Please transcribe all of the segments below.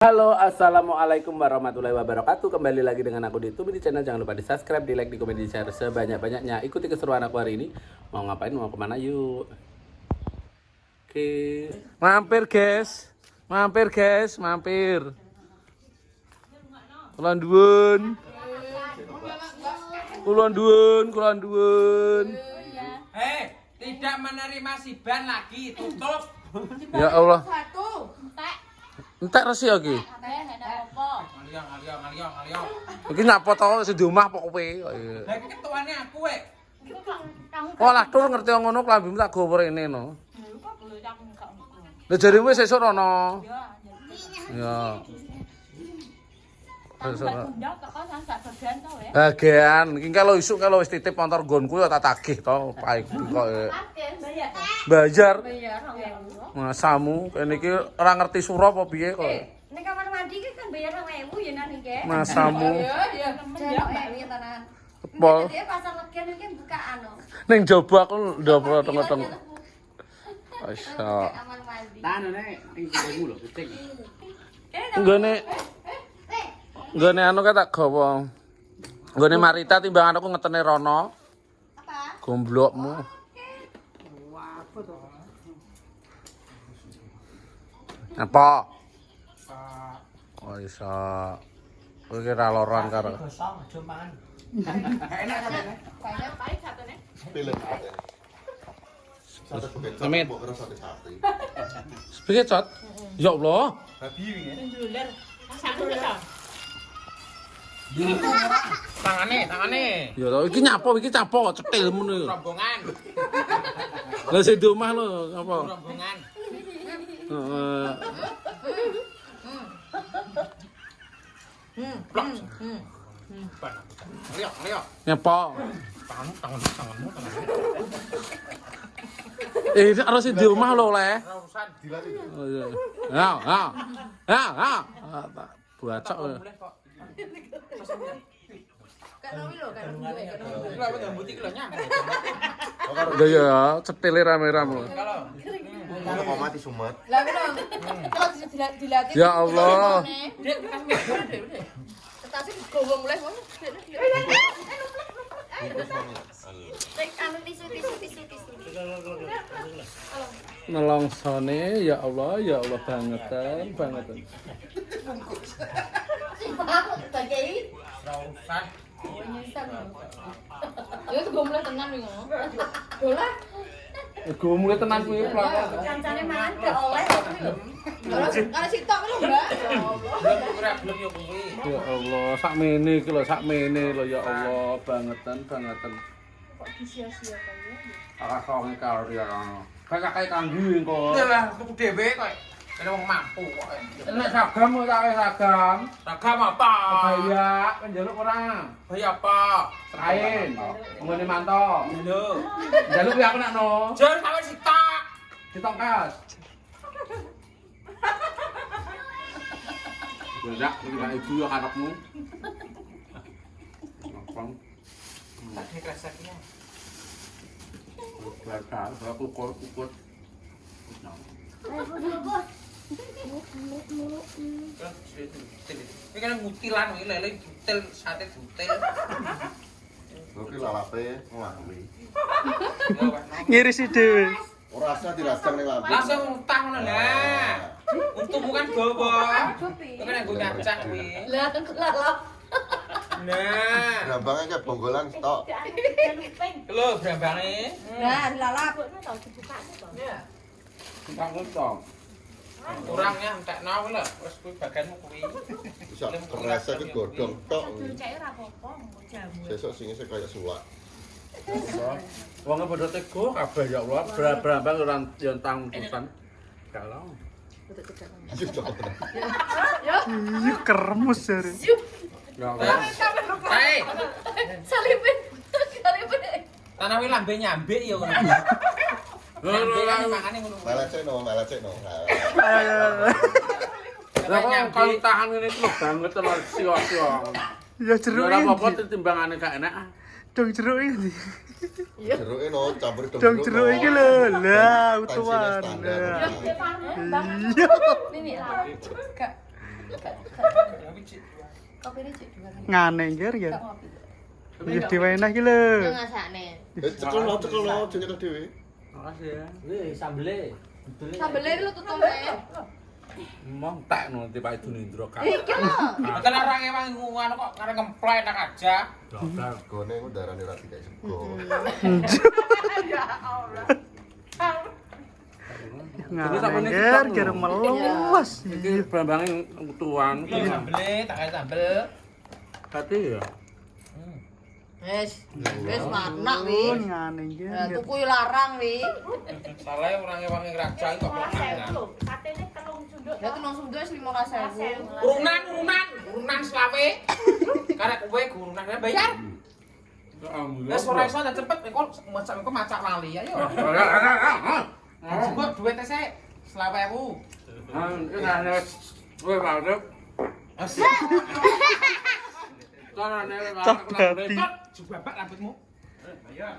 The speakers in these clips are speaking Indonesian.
Halo, assalamualaikum warahmatullahi wabarakatuh. Kembali lagi dengan aku di YouTube di channel. Jangan lupa di subscribe, di like, di komen, di share sebanyak-banyaknya. Ikuti keseruan aku hari ini. Mau ngapain, mau kemana, yuk. Oke. Mampir guys. Mampir. Kulon duun. Tidak menerima siban lagi, tutup. Ya Allah. Entek resi lagi. Ngaliong. Iki nyapa to sing di omah apa kowe? Lah iki ketuane aku wek. Oh, lah tur ngerti ngono klambimu tak gowo rene no. Lah jarimu wis sesuk rono. Ya. Bagian, iki kalau isuk kalau wis titip motor nggonku ya tak tagih to, pae kok. Bayar. Masamu kene iki ora ngerti sura apa piye kok. Nek kamar mandi iki kan bayar 2.000 ya nang iki. Masamu. Iya, ya tenan. Pol. Dia pasar legen iki bukaan no. Ning jaba aku ndopo teng-teng. Masya. Kamar mandi. Tanane ning jebulmu lho, kucing. Nggone anu ka tak gawa. Nggone Marita timbangan aku ngetene rono. Apa? Gomblokmu. Apa? Oh iso. Kowe ki ra loran karo. Gosong aja mangan. Enak katene. Banyak pahit satene. Pilih sate. Sate bekecot Amit. mbok karo sate sapi. Piye, Cot? Ya Allah. Babi wingi. Tangane. Ya Allah, iki nyapa cetilmu niku. Rombongan. Lah sing di omah lho, apa? Rombongan. Heeh. Ngaliong. Nyapa? Tanganmu. Ini harus di omah lho, Le. Ora urusan Dilati. Oh iya. Ya. Bacok. mulai kok. Kan nomi lho, kan. Lha wis gambut iki lho nyang. Ya ya, cetile rame-rame. Kalau Kalau mau mati sumet. Lah ngono. Kalau dilatih. Ya Allah. Dek bekas meja dek. Tetapi gowo mulai ngono. Bungkus mami. Tek anu tisu. Nelongsone ya Allah bangetan. Bagai. Ora urusan. Ya gowo mulai tenan ning ngono. Bola. Gue mulai tenan kuwi pelakon. Kancane mangan gak oleh kuwi lho. Kalau sitok lho, Mbak. Belum ora belum yo kuwi. Ya Allah, sakmene iki lho ya Allah, bangetan. Kok disia-sia kaya ya. Ora songe karo ya ono. Kayak kanggu kok. Lah tuku dhewe kok. Kene wong mampu kok. Nek sagam kok tak sagam. Ragam apa? Kaya njaluk ora. Bayar apa? Kain. Ngene manto. Lho. Njaluk kuwi aku nekno. Jangan sampai sitak. Ditok kas. Bedak iki ibu yo karepmu. Ngapang. Tak dikreseknya. Bakal aku kukut. Ini kan ngutilan ini lele jutel sate jutel. Oke lalape nglambi. Ngirisi dhewe. Ora rasa dirasang ning lambe. Langsung utang ngono lah. Untung bukan gowo. Itu kan nggo nyacah kuwi. Lah lah. Nah, Gambangnya kayak bonggolan stok. lho brambange. Nah, lalap. Entang. Kurangnya entekno kuwi lho. Wis kuwi bagianmu kuwi. Bisa kerasa ke godong tok. Sesuk sing isih kaya sulak. Wong padha tego kabeh ya Allah, brambang ora yo entang utusan. Kalau Iya cocok. iya kermus jare. Ya Allah. Hei, Salipin. tanah wi lambe nyambik ya ngono. Lambe kan makane ngono. Melecekno. Lah kok kalau tahan ngene iki lho banget lho sio-sio. Ya jeruk Ora ini. apa-apa timbangane gak enak. Dong jeruk ini. Jeruke no campur Dong jeruk iki lho. Lah Tensinya utuhan. standar. Iya. Ini lah. Gak Kopi ini cek juga kan. Ngane ger ya. Gak ngopi. Wis diweneh iki lho. Yang ngasakne. Cekel no, aja nyekel dhewe. Makasih ya. Wih, sambele. Sambelnya lu tutup ya. Mong tak no Pak Idunindra kan. Iki lho. Mboten orang emang ngono kok karena ngemplek nak aja. Gone ku darane ra dikek sego. Ngane ger meluas. Iki bambange utuhan. Iki sambele, tak kayak sambel. Hati ya. Wes manak wi. Ngane Ya ger. tuku larang wi. Salah orang emang ngerajang kok mangan. Satene telung sunduk. Ya tuh langsung 15.000. Urunan selawe. Karek kowe gurunane bayar. Wes ora iso tak cepet kok macak lali ya yo. Kok duwite sik 20.000. Ngane kowe padha. Carane Jebabak rambutmu. Bayar.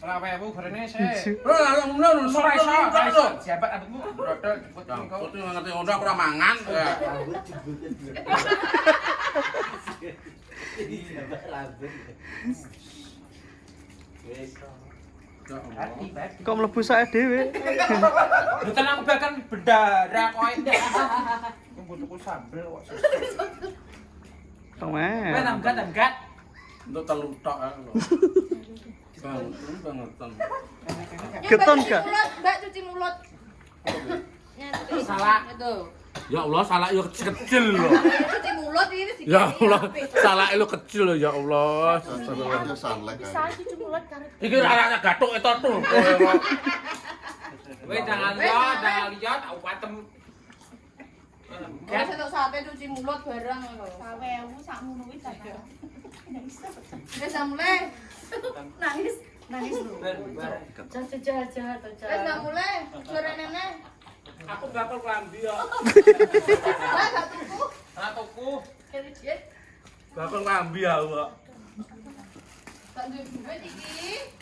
20.000 gorene sik. Ora iso. Jabat rambutmu. Brodol cepet engko. Aku ngerti ngono aku ora mangan. Kok mlebu sak dhewe. Mboten aku bahkan bendara kowe. Tuku sambel kok. Temen. Kowe namgat. Untuk telu tok lho. Banget. Keton gak? Mbak cuci mulut. Salah. Itu. Ya Allah, salah yo kecil lho. Cuci mulut ini sih. Ya Allah, salah lu kecil lho ya Allah. Astagfirullah sanlek Bisa kan. cuci mulut karep. Iki rarane gathuk itu tuh. Kowe jangan lihat aku patem. Kalau saya sate cuci mulut bareng lho. Sawewu sak ngono kuwi ta. Wes mulai. Nangis lho. Jahat to Wes gak mulai. Sore nenek. Aku bakal klambi ya. Lah gak tuku. Ora tuku. Kene diet. Bakal klambi ya, Pak. Tak duwe duit iki.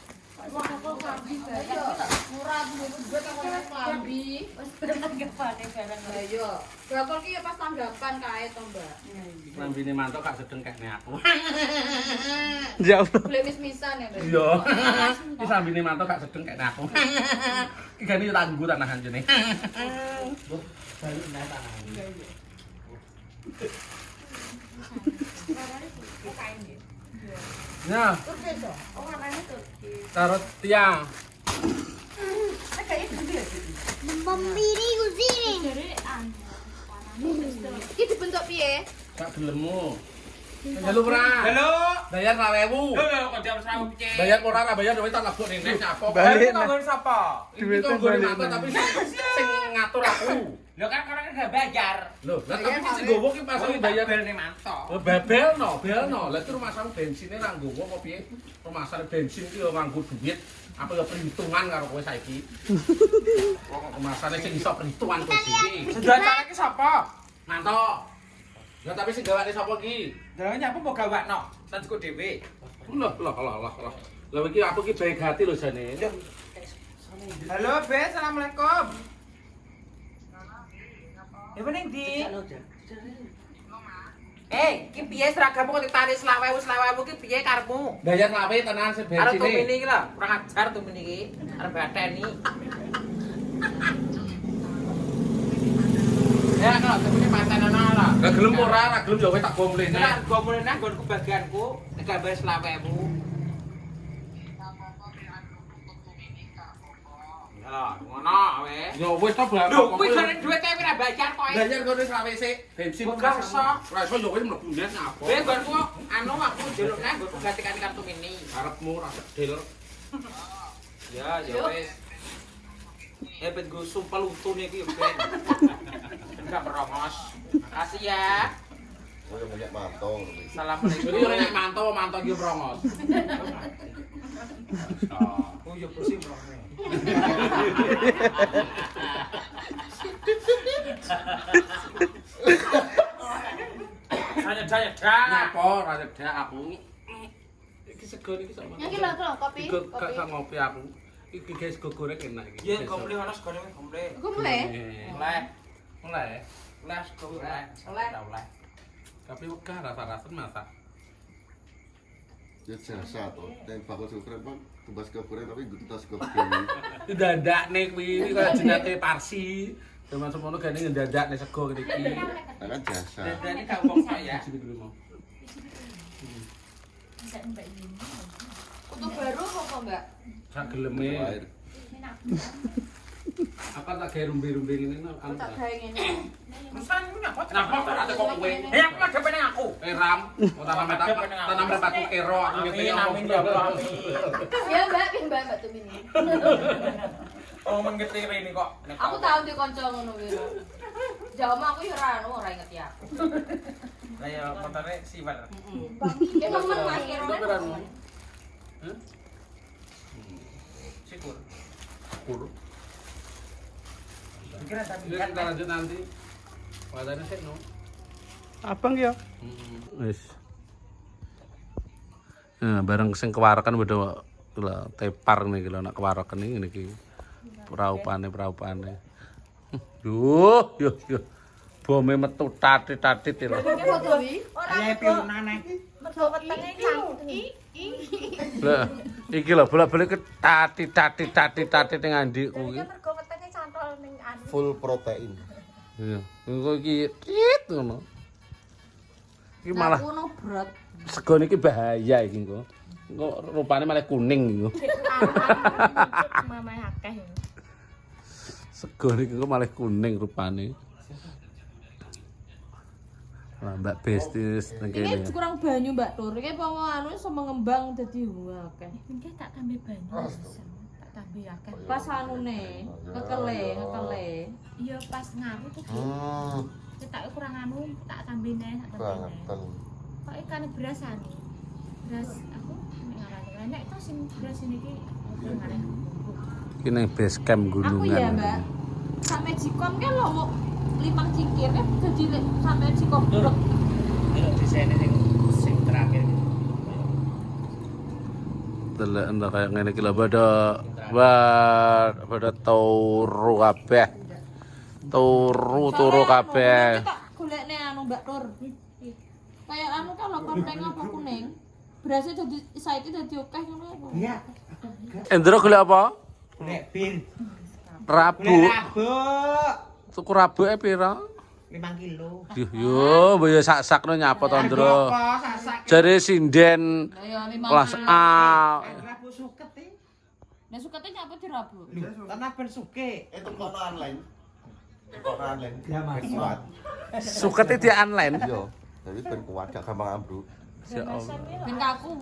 Wah, kok klambi ayo. Murah duwe duit kok klambi. Wis bener gepane barang. Lah iya. Bakal ki ya pas tanggapan kae to, Mbak. Klambine mantuk gak sedeng kene aku. Ya Allah. Beli mis-misan ya, Mbak. Iya. Iki klambine mantuk gak sedeng kene aku. Iki gane tangguh tanahan jene. Ya, Oh, warnane tuh. taruh tiang. Membiri kusini. Jare Iki dibentuk piye? Sak gelemmu. Halo, Pra. Halo. Bayar 20.000. Halo, kok jam 100 piye? Bayar ora bayar duit tak lebok nene apa. Balik nah. Kanggo sapa? Iki kok gue mantuk tapi sing ngatur aku. Lho kan karena gak bayar. Loh, lah tapi iki sing gowo ki pasane bayar. belne mantok. Oh, belno. Lah itu rumah sakit bensinnya nang gowo apa piye? Rumah sakit bensin ki yo nganggo duit. Apa ya perhitungan karo kowe saiki? Kok kemasane sing iso perhitungan kowe iki. Senjatane ki sapa? Manto. Ya tapi sing gawane sapa ki? Dalan nyapa mau gawakno? Tentuku dhewe. Lah. Lah iki aku ki baik hati lho jane. Halo, Be. Assalamualaikum. Ya bening di. Ki piye seragammu kok ditarik 20.000 ki piye karepmu? Bayar lawe tenan sing Arep bensine. tumini iki lho, kurang ajar tumini iki. Arep bateni. Ya kalau tumini patenono lho. Lah gelem ora gelem ya kowe tak gomlene. Nek go mulih nang nggonku bagianku, nek gak bayar 20.000. Ya, ngono weh. Ya wis to Bang. Lho, kuwi jare duwite ora bayar kok. Bayar kowe lawe sik bensin. Ora iso. Ora iso ya wis mlebu nes ngapa. Weh, nggonku anu aku njaluk nang nggonku ganti-ganti kartu mini. Karepmu ora sedil. Ya, ya wis. Ben go sumpel utune iki yo ben. Enggak merongos. Makasih ya. Oh yang punya mantong. Assalamualaikum. Jadi ora nek manto iki brongos. Oh, yo bersih merongos. Saya Napa ora cedak aku. Iki sego iki sama. Yang iki lho kopi. Iki gak sak ngopi aku. Iki guys go goreng enak iki. Iya, komple ana segone komple. Aku mulai. Mulai. Mulai. Les kok oleh. Oleh. Tapi wegah rasa-rasa masak. Ya jasa toh. Dan bakal sego bang, tumbas sego goreng tapi gue tas sego goreng. Dandakne kuwi kaya jenate Parsi. Zaman semono gane ndandakne sego kene iki. Nah, kan jasa. Dandane gak wong saya. Sini dulu mau. Bisa Mbak ini. Untuk baru apa Mbak? Sak geleme. Air. Apa tak gawe rumbe-rumbe ngene anu. Tak gawe ngene. Pesan ini apa? Kenapa kok ate kok kowe? Aku mah depan aku. Ram, tanam repatku kero aku ngene Amin ya Allah. Ya Mbak, pin Mbak Tumini. Oh menggetiri ini kok. Aku tahu di kanca ngono kuwi. Jauh mah aku yo ora inget ya. Lah ya montore siwer. Ya temen Mas kira. Syukur. Kur. Pikir ada Kita lanjut nanti. Padahal sih no. Abang ya. Wis. Nah, bareng sing kewarakan beda lah tepar nih kalau nak kewarakan ini niki. Praupane. Duh, yo. Bome metu tatit-tatit lho. Iki foto wi. Ayo piunane. Mergo wetenge cantik. Lah, iki lho bolak-balik tatit ning andi kuwi. Mergo wetenge cantol ning anu. Full protein. Iya. Engko iki tit ngono. Iki malah Ngono berat. sego niki bahaya iki engko. Engko rupane malah kuning engko. Mamae akeh. Sego niki engko malah kuning rupane. Lah Mbak Bestis nang kene. Iki kurang banyu Mbak Tur. Iki apa anu iso mengembang dadi akeh. Iki tak tambah banyu. Tak tambah akeh. Pas anune, kekele. Iya pas ngaru tuh. Cetak kurang anu, tak tambah neh, tak tambah neh. Banget. Kok ikane beras anu. Beras aku ngarani. Nek to sing beras ini iki aku ngarani. Iki nang base camp Aku ya gunungan. Mbak. Sak Magicom kan lo mau 5 cingkir kan jadi sak Magicom blok. Desainnya sing terakhir. Delek ndak kaya ngene iki lho pada turu kabeh. Turu kabeh. Kita golekne anu Mbak Tur. Kayak anu kan lo konteng apa kuning. Berasnya jadi saiki dadi akeh ngono apa? Iya. Endro golek apa? Golek bir. Rabu. Rabu. Tuku rabuke pira? 5 kilo. Yo, mbok yo sak-sakno nyapa to, Ndro. Jare sinden Ya 5. kelas A. Rabu suket iki. Nek sukate nyapa dirabu. Tanah ben suke. Itu kono online. Kono online. Ya, Mas. Ben kuat. Sukete di online. Yo, tapi ben kuat gak gampang ambruk. Ya Allah. Ben kaku.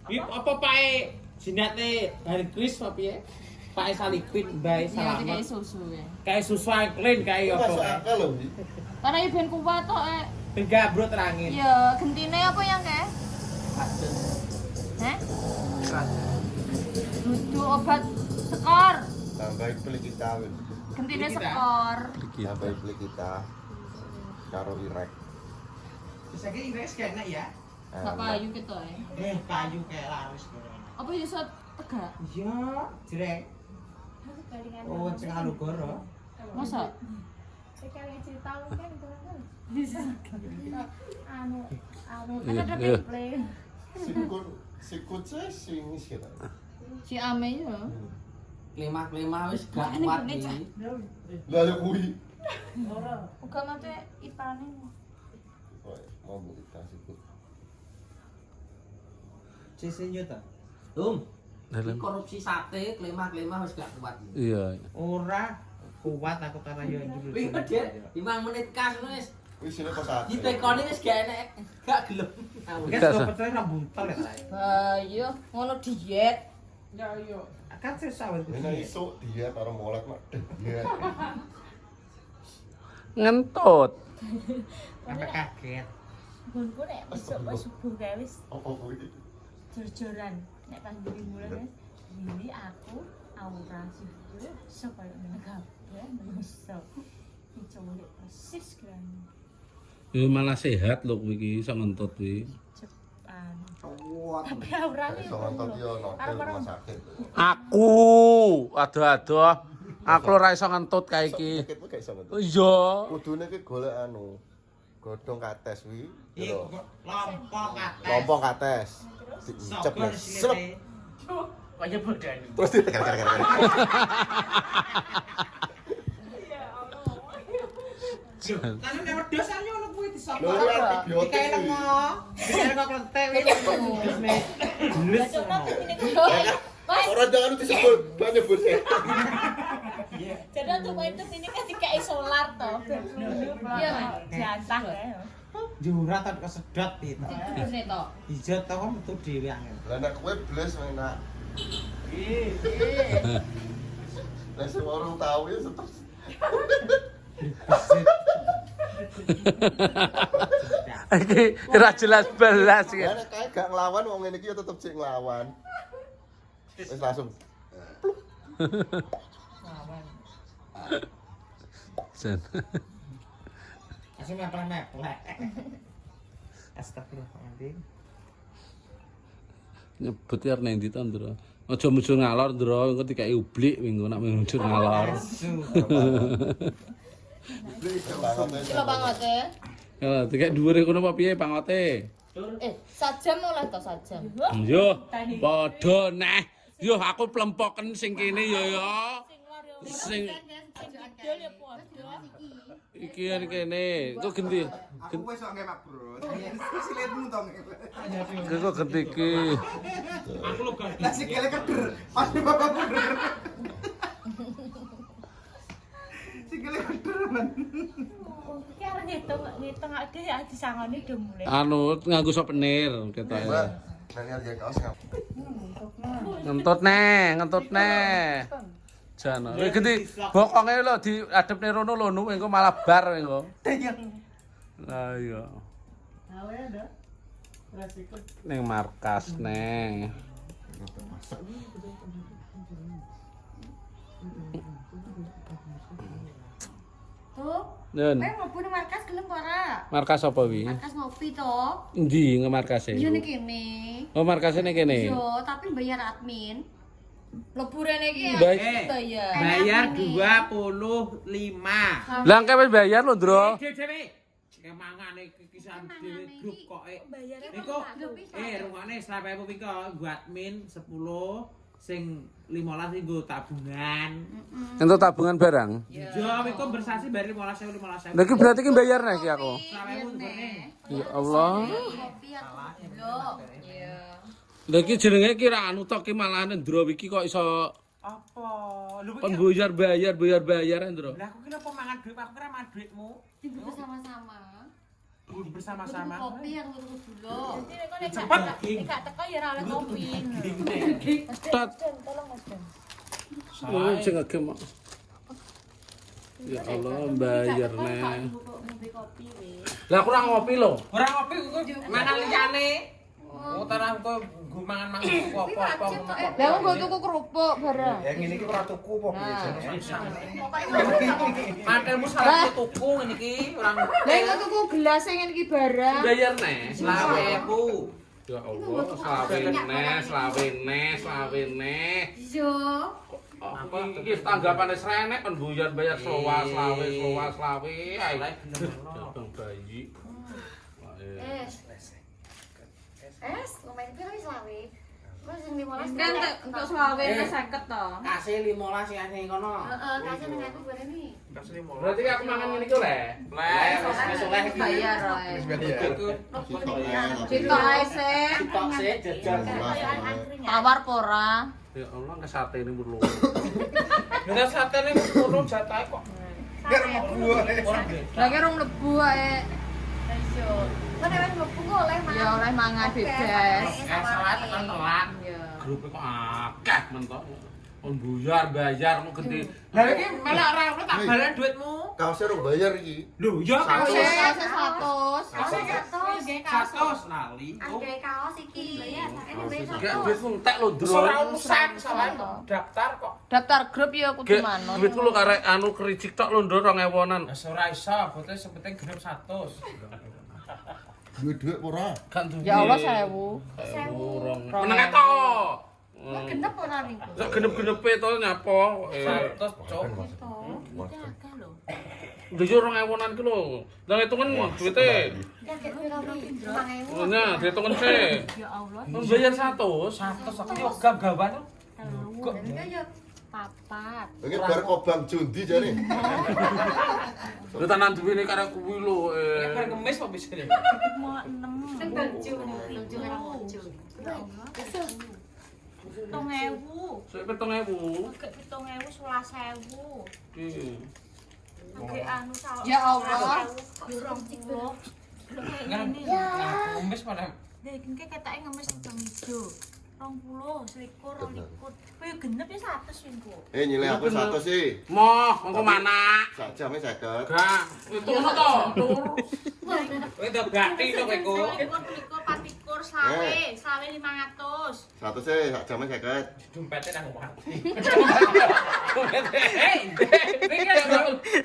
Iki apa pae jinate Hari Kris apa piye? Pae salipin bae Ya kayak salamat. susu ya. Kayak susu clean kayak Masuk apa? akal loh. Karena ya ben kuat tok Enggak bro terangin. Ya gentine apa yang kayak? Heh? Dudu obat sekor. Tambahin beli kita. Gentine Kita. sekor. Tambahin beli kita. Karo irek. Bisa ki ires kayaknya ya. Sak payu gitu ya. Kayu kayak laris. Apa iso tegak? Iya, jrek. Oh, sing Alugoro. Masa? Sekali cerita kan itu. Bisa. Anu Iya, ada iya. play. Si kucing sing sih. Si Ame ya. Kelima wis gak kuat iki. Lalu kuwi. Uga mate ipane. Mau kita sikut. Cisinyo ta? Dalam. Korupsi sate, kelima wis gak kuat. Iya. Ora kuat aku tara yo iki. Wih, Dit, 5 menit kas wis. Wis ini pas Ditekoni wis gak enek, gak gelem. Wis kok pecel ra buntel ya ta. Ayo, ngono diet. Ya yo. Kan susah wis. Ini iso dia karo molek mak. Dia. Ngentut. Sampai kaget. Gonku nek besok pas subuh kae wis Oh kuwi. jor-joran. Nek pas beli mulai ini aku aura sih. Sapa yang menegap ya, bisa. Dicolek persis kan. Yo malah sehat lho kowe iki iso ngentut kuwi. Cepan. Kuat. Tapi aurane Iso nonton yo nonton rumah sakit. Aku adoh-adoh Aku ora iso ngentut kae iki. Sakitmu gak iso ngerti. Iya. Kudune ki golek godhong kates wi. Lompong Lompong kates. Diicep ya. Slep. Kaya bodan. Terus ditekan-tekan. Kan nek wedhus ae ngono kuwi disapa. Lho antibiotik. Dikae lengo. Dikae kok klentek wis wedhus me. Glus. Ora jangan disebut banyak bos. Jadi untuk itu ini kan dikai solar toh. Iya, jantah ya. Jurah tak kesedot itu. Terus nih toh. Hijau tau kan metu dhewe angel. Lah nek kowe bles enak. Lah sing orang tahu ya tetep. Iki ora jelas belas iki. Lah nek kae gak nglawan wong ngene iki ya tetep sik nglawan. Wis langsung. Jan. Asih meplek-meplek. Astagfirullahaladzim. Nyebut ya nang ndi to, Ndro. Aja muncul ngalor, Ndro, engko dikai ublik minggu nak muncul ngalor. Kilo banget ya. Ya, dikai dhuwure kono apa piye pangote? Sajam oleh toh sajam. Yo, padha neh. Yo aku plempoken sing kene yo. Sing Kidul ya padha. iki yen kene. Kok gendi? Aku wis kok ngemak, Bro. Silitmu to ngemak. Kok gendi iki? Aku lo gak. Lah sikile keder. Pasti bapak keder. Sikile keder men. Iki arep ngitung ade ya disangoni udah mulai. Anu nganggo souvenir ketoke. Mbak, nang ya kaos ngap. Ngentut neh. Jan. Kowe gendi bokonge lho diadepne rono lho nu engko malah bar engko. Lah iya. Ning markas neh. Tuh. Nun, Mlebu nang markas gelem ora? markas apa wi? Markas ngopi toh. Endi ngemarkase? Iya ning kene. Oh, markase ning kene. Yo, tapi bayar admin. Leburane iki Baik. bayar. Bayar 25. Lah engke wis bayar lho, Ndro. Dhewe. Kemangane kisaran dhewe grup kok. Iku rungokne 100.000 iki nggo admin 10 sing 15 nggo tabungan. Entuk tabungan barang. Yo iku bersasi bayar 15.000. Lha iki berarti ki bayar nek iki aku. 100.000 ngene. Ya Allah. Kopi aku dulu. Iya. Lha iki jenenge ki ra anu tok ki malahan Ndro iki kok iso Apa? Lho kon bayar Ndro. Lah aku kira apa mangan duit, aku kira mangan duitmu. Ibu bersama-sama. Ibu bersama-sama. Kopi aku dulu. Jadi nek gak teko ya ora oleh kopi. Tat. Tolong Mas Ben. Oh, sing ngegem. Ya Allah, bayar neh. Ngombe kopi wis. Lah aku ora ngopi lho. Ora ngopi kok mangan liyane. Oh, tanah kok nggo mangan-mangan apa-apa. Lah aku nggo tuku kerupuk bareng. Ya ngene iki ora tuku apa piye Mantelmu salah tuku ngene iki ora. Lah engko tuku gelas sing ngene iki bareng. Bayar neh. 20.000. Ya Allah, slawe neh. Yo. Apa iki tanggapane srenek kon bayar slawe. Ayo. Bang bayi. Lumayan piro wis lawe. Terus sing 15 Kan untuk selawe 50 to. Kasih 15 ya ning kono. Heeh, kasih ning aku bare iki. Berarti aku mangan ngene iki le. Soleh iki. Bayar ae. Iku Citok ae sih. Tok sih jajan. Tawar apa ora? Ya Allah, ke sate ini perlu. Nek satene ngono jatahe kok. Lah ki rong mlebu ae. Iso. Kan nek mlebu kok oleh mangan. Ya oleh mangan bebas. Salah tekan telat. Ya. Grup kok akeh mentok. On bayar mau gede. Lah iki malah ora aku tak balen duitmu. Kaosnya rong bayar iki. Lho, ya Kaos kaos. 100. 100 lali. Angge kaos iki. Gak duitmu entek lho, Ndro. Ora urusan salah daftar kok. Daftar grup ya kudu Gek manut. duitku lho karek anu kericik tok lho, Ndro 2000-an. Wis ora iso, bote sepenting genep 100. Duit-duit ora. Kan duwe. Ya Allah 1000. Meneng to. Genep ora niku. Sak genep-genepe to nyapa. 100 cok. Agak lho. Lho yo 2000-an ki lho. Lah hitungan duwite. Kaget pira pira? Oh, nya dihitungan sih. Ya Allah. Membayar 100. 100 aku yo gagawan. Telu. Papat. Ini bar kobang jundi jare. Lho tanan duwene karek kuwi lho. Bar ngemis kok bisa. Mau 6. Sing tujuh ora muncul. Ya Allah. 7.000. Sik 7.000. Agak 7.000 11.000. Iki. Agak anu salah. Ya Allah. Yo Ngemis ngemis mana? Lah iki ketake ngemis sing ijo. 20, 21, 22. Kowe genep ya 100 wing kok. Nyilih aku 100 sih. Moh, mengko mana? Sak jame 50. Gak, itu ngono to. Kowe udah bati to kowe. 24, 24, selawe 500. 100 sih, sak jame 50. Dompetnya nang mati.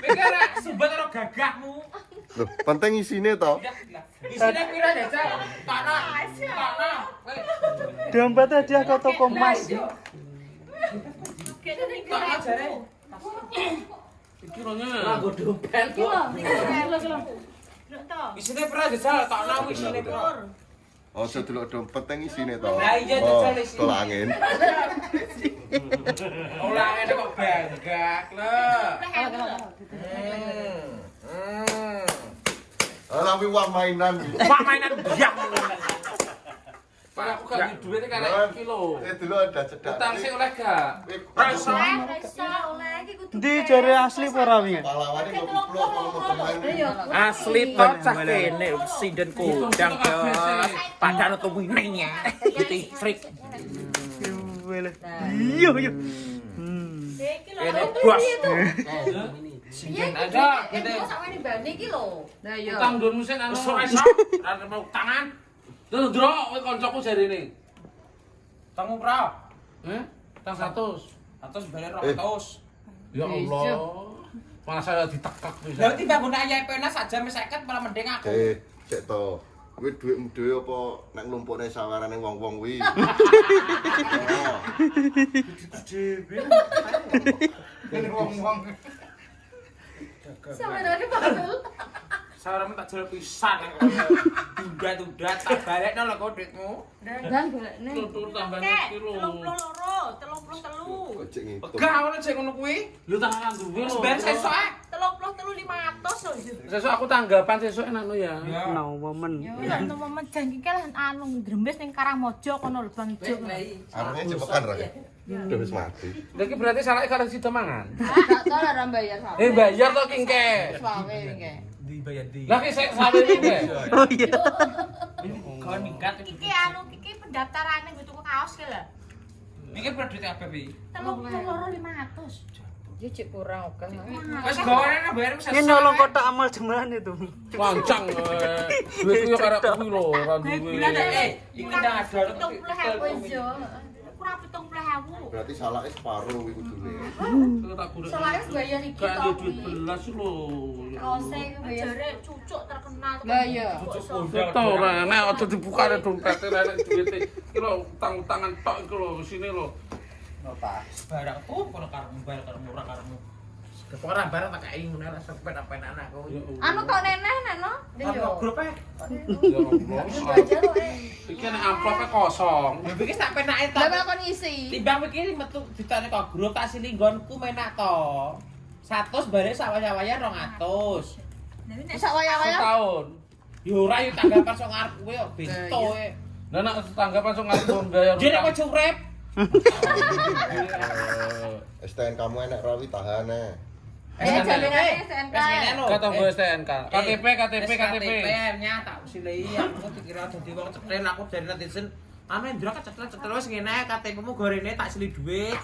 Pikir subat karo gagahmu. Loh, penting isine to. Isine pira jajal? Takna. Takna. Dompetnya dia ke toko emas. Kene iki Takna jare. Iki lho nya. Nganggo dompet Iki lho, kok. Lho to. Isine pira jajal? Takna wis isine pira. Ojo delok dompet penting isine to. Lah iya, jajal isine. Tolak angin. Olah ngene kok banggak lho. Tapi uang mainan. Pak mainan biak. Pak aku gak duwe karek iki lho. Delok ada cedak. Utang sih oleh gak? Rasa. Oleh iki kudu. Ndi jare asli apa ora wingi? Pahlawane kok kuplok kalau mau pemain. Asli to cah kene sinden kondang bos. Padahal tuh winingnya. Ditrik. Iya iya. Iki lho. Kene bos. Sinden aja, Ini sampe bani iki lho. Lah ya. Utang ndonmu sing anu Iso iso. Ada mau tangan. Lho ndro kowe kancaku jarene. Tamu pra. Utang 100. Atus bayar 200. Ya Allah. Malah saya ditekak wis. Lah timbang guna ayah pena sak jam 50 malah mending aku. Cek to. Kuwi dhuwitmu dhewe apa nek nglumpukne sawarane wong-wong kuwi. Kene wong-wong. Sampe nang bakul. Sawarane tak jel pisan. Tunda-tunda tak balekno lho kok duitmu. Dan golekne. Tur tambah Kek, iki lho. 32, 33. Cek ngitung. Pegah ono cek ngono kuwi. Lho tangan duwe lho. Ben sesuk ae. 33, 500 lho. Sesuk aku tanggapan sesuk anu ya. No momen. Ya untuk momen janji ke lah anu grembes ning Karangmojo kono lho Bang Ijo. Arane jemekan ra. Udah wis mati. Lha iki berarti salahke karo sida mangan. Gak tau ora bayar sama. Bayar to kingke. Suawe iki. Dibayar di. Lah ki sik sawe iki. Oh iya. Kon minggat Iki anu iki pendaftarane nggo tuku kaos ki lho. Iki pira duit apa bi? 32, 500. Iki cek kurang oke. Wes gawane nang bayar wis Ini nolong kotak amal jemaah itu. Lancang. Duitku yo karek kuwi lho, ora duwe. Iki ndang ada 70.000 yo. Kurang 70.000. Berarti salahnya separuh kuwi kudune. Tak gurih. Soalnya bayar iki Gak to. ada duit belas lho. Kaose iki bayar. Jare cucuk terkenal. Lah iya. Foto ora nek aja dibukane dompete nek duwite. Iki lho utang-utangan tok iki lho sini lho. barang tuh kono karemu bayar karemu ora karemu. Ora barang tak kei ngono lah sepet apa enak aku. Anu tok neneh neno. Ono grup e. Ya Allah. Iki nek amplope kosong. Ya iki sak penake Lah to. kon isi. Timbang iki metu ditane kok grup tak sili nggonku menak to. 100 balik sak waya-waya 200. Sak waya-waya. Setahun. Yo ora yo tanggapan sok ngarep kowe yo bento e. Lah nek tanggapan sok ngarep bayar. Jare kok urip. STN kamu enak rawi tahan Jaminane SNK. Kata gue STNK. KTP. KTP-nya tak silih aku dikira dadi wong cetel aku dari netizen. Anu Indra kecetel wis ngene KTP-mu gorene tak silih dhuwit.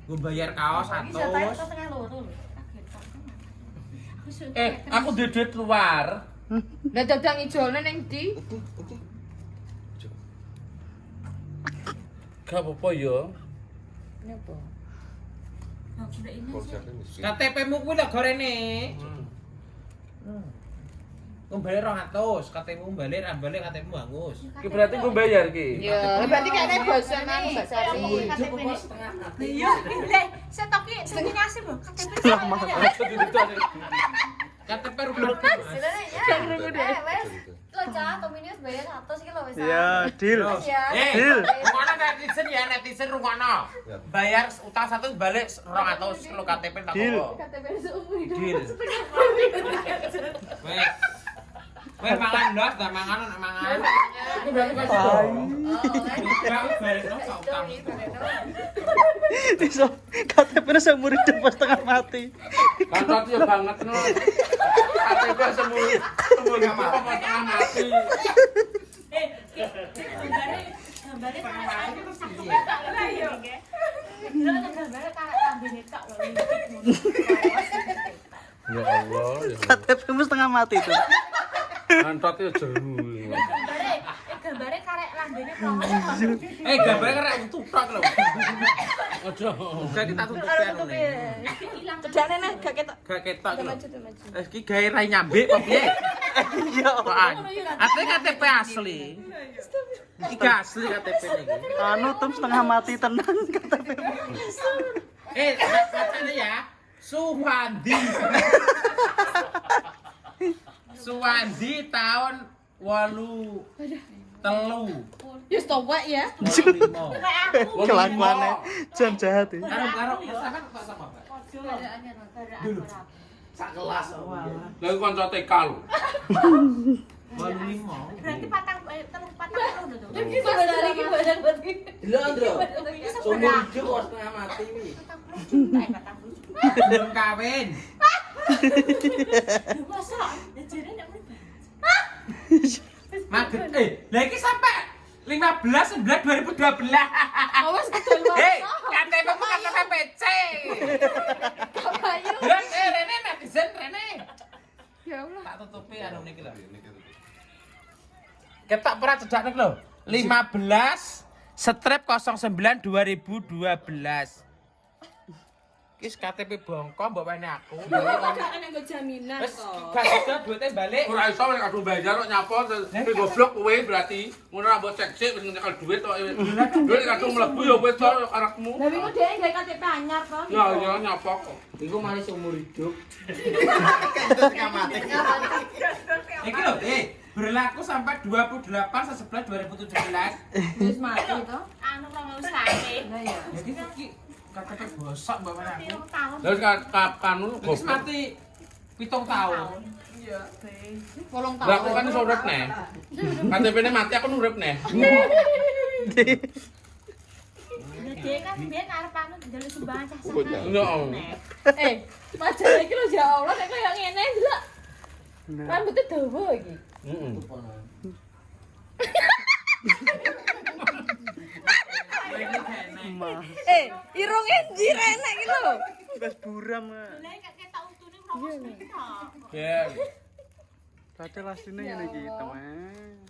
Nggo bayar kaos 100. Aku duwe duit luar. Lah dadang ijolne ning ndi? Gak apa-apa ya. Napa? KTP-mu kuwi lho gorene. Kembali 200, KTP-mu balik, ra balik KTP-mu hangus. Ki berarti gue bayar ki. Ya, berarti kayaknya bosan nang Mbak Sari. Iya, lek setoki sing ngasih lho, KTP. KTP rumah. Lo cah, Tominius bayar 100 iki lho wis. Ya, deal. Deal. Rumana netizen ya, netizen rumana. Bayar utang 100 balik 200 lo KTP tak Deal. kok. KTP seumur hidup. Deal. Wes. Wes mangan lho, dah mangan nek mangan. Iku berarti pas Bang balik no utang. Iso KTP-ne seumur hidup pas setengah mati. kantor ya banget no. KTP semua apa tengah mati. Gambare karek tak lho yo. Gambare karek lambene tok lho. Ya Allah, ya. KTP-mu setengah mati tuh. Kantot ya jeru. Gambare karek lambene tok. Gambar karek tutok lho. Ojo. Jadi tak tutup anu nih. Ilang Cedane nek gak ketok. Gak ketok lho. Maju. Iki gawe rai nyambik apa piye? Iya. Ate KTP asli. Iki asli KTP niki. Anu tem setengah mati tenang KTP-mu. Bacanya ya. Suwandi. Suwandi tahun 83. Yus towek ya. 85. Kelakuannya jan jahat ya. Karo sampean kok sama, Pak? Sak kelas. Lha iku kanca TK lho. 85. Berarti patang lho to. Iki sebenarnya iki badan berarti. Delok, Ndro. Seumur hidup kok setengah mati wi. Belum kawin. Masa jare nek Maget. Lah iki sampai 15/9/2012. Awas kedol KTP mu KTP PC. Kayu. Lah Rene netizen Rene. Ya Allah. Tak tutupi anu niki lho. Ketok pernah cedak niki lho. 15/09/2012. Kis KTP bongko mbok wene aku. Gak enak nggo jaminan Wes kok. gak iso duite balik. Ora iso nek aku bayar kok nyapo tapi goblok kowe berarti ngono ra mbok cek-cek wis nyekel duit kok. Duit kadung mlebu ya wis to karekmu. Lah wingi dhek gawe KTP anyar to. Ya nyapa kok. Iku malah seumur hidup. Setengah mati. Iki lho, berlaku sampai 28/11/2017. Wis mati to. anu mau sate. Lah ya. Jadi iki KTP bosok mbak wene aku. Tahun. Lah kapan lu Wis goblok. mati 7 tahun. Polong Lah aku kan iso urip neh. KTP-ne mati aku urip neh. Dia kan biyen arep anu njaluk sumbangan cah Bocah. sana. Majalah iki lho ya Allah nek koyo ngene delok. Rambutnya dawa iki. Heeh. Irunge njir enek iki lho. Wis buram. Lah gak ketok untune rokok tok. Ya. Padahal asline ngene iki, teman.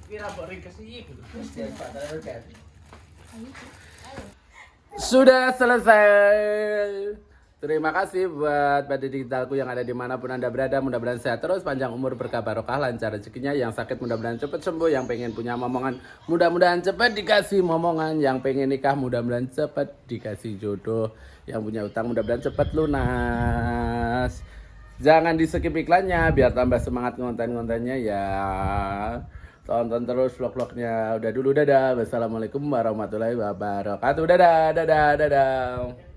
Kira mbok ringkes iki. Sudah selesai. Terima kasih buat Badi Digitalku yang ada dimanapun Anda berada. Mudah-mudahan sehat terus, panjang umur, berkah barokah, lancar rezekinya. Yang sakit mudah-mudahan cepat sembuh. Yang pengen punya momongan mudah-mudahan cepat dikasih momongan. Yang pengen nikah mudah-mudahan cepat dikasih jodoh. Yang punya utang mudah-mudahan cepat lunas. Jangan di skip iklannya biar tambah semangat ngonten-ngontennya ya. Tonton terus vlog-vlognya. Udah dulu, dadah. Wassalamualaikum warahmatullahi wabarakatuh. Dadah.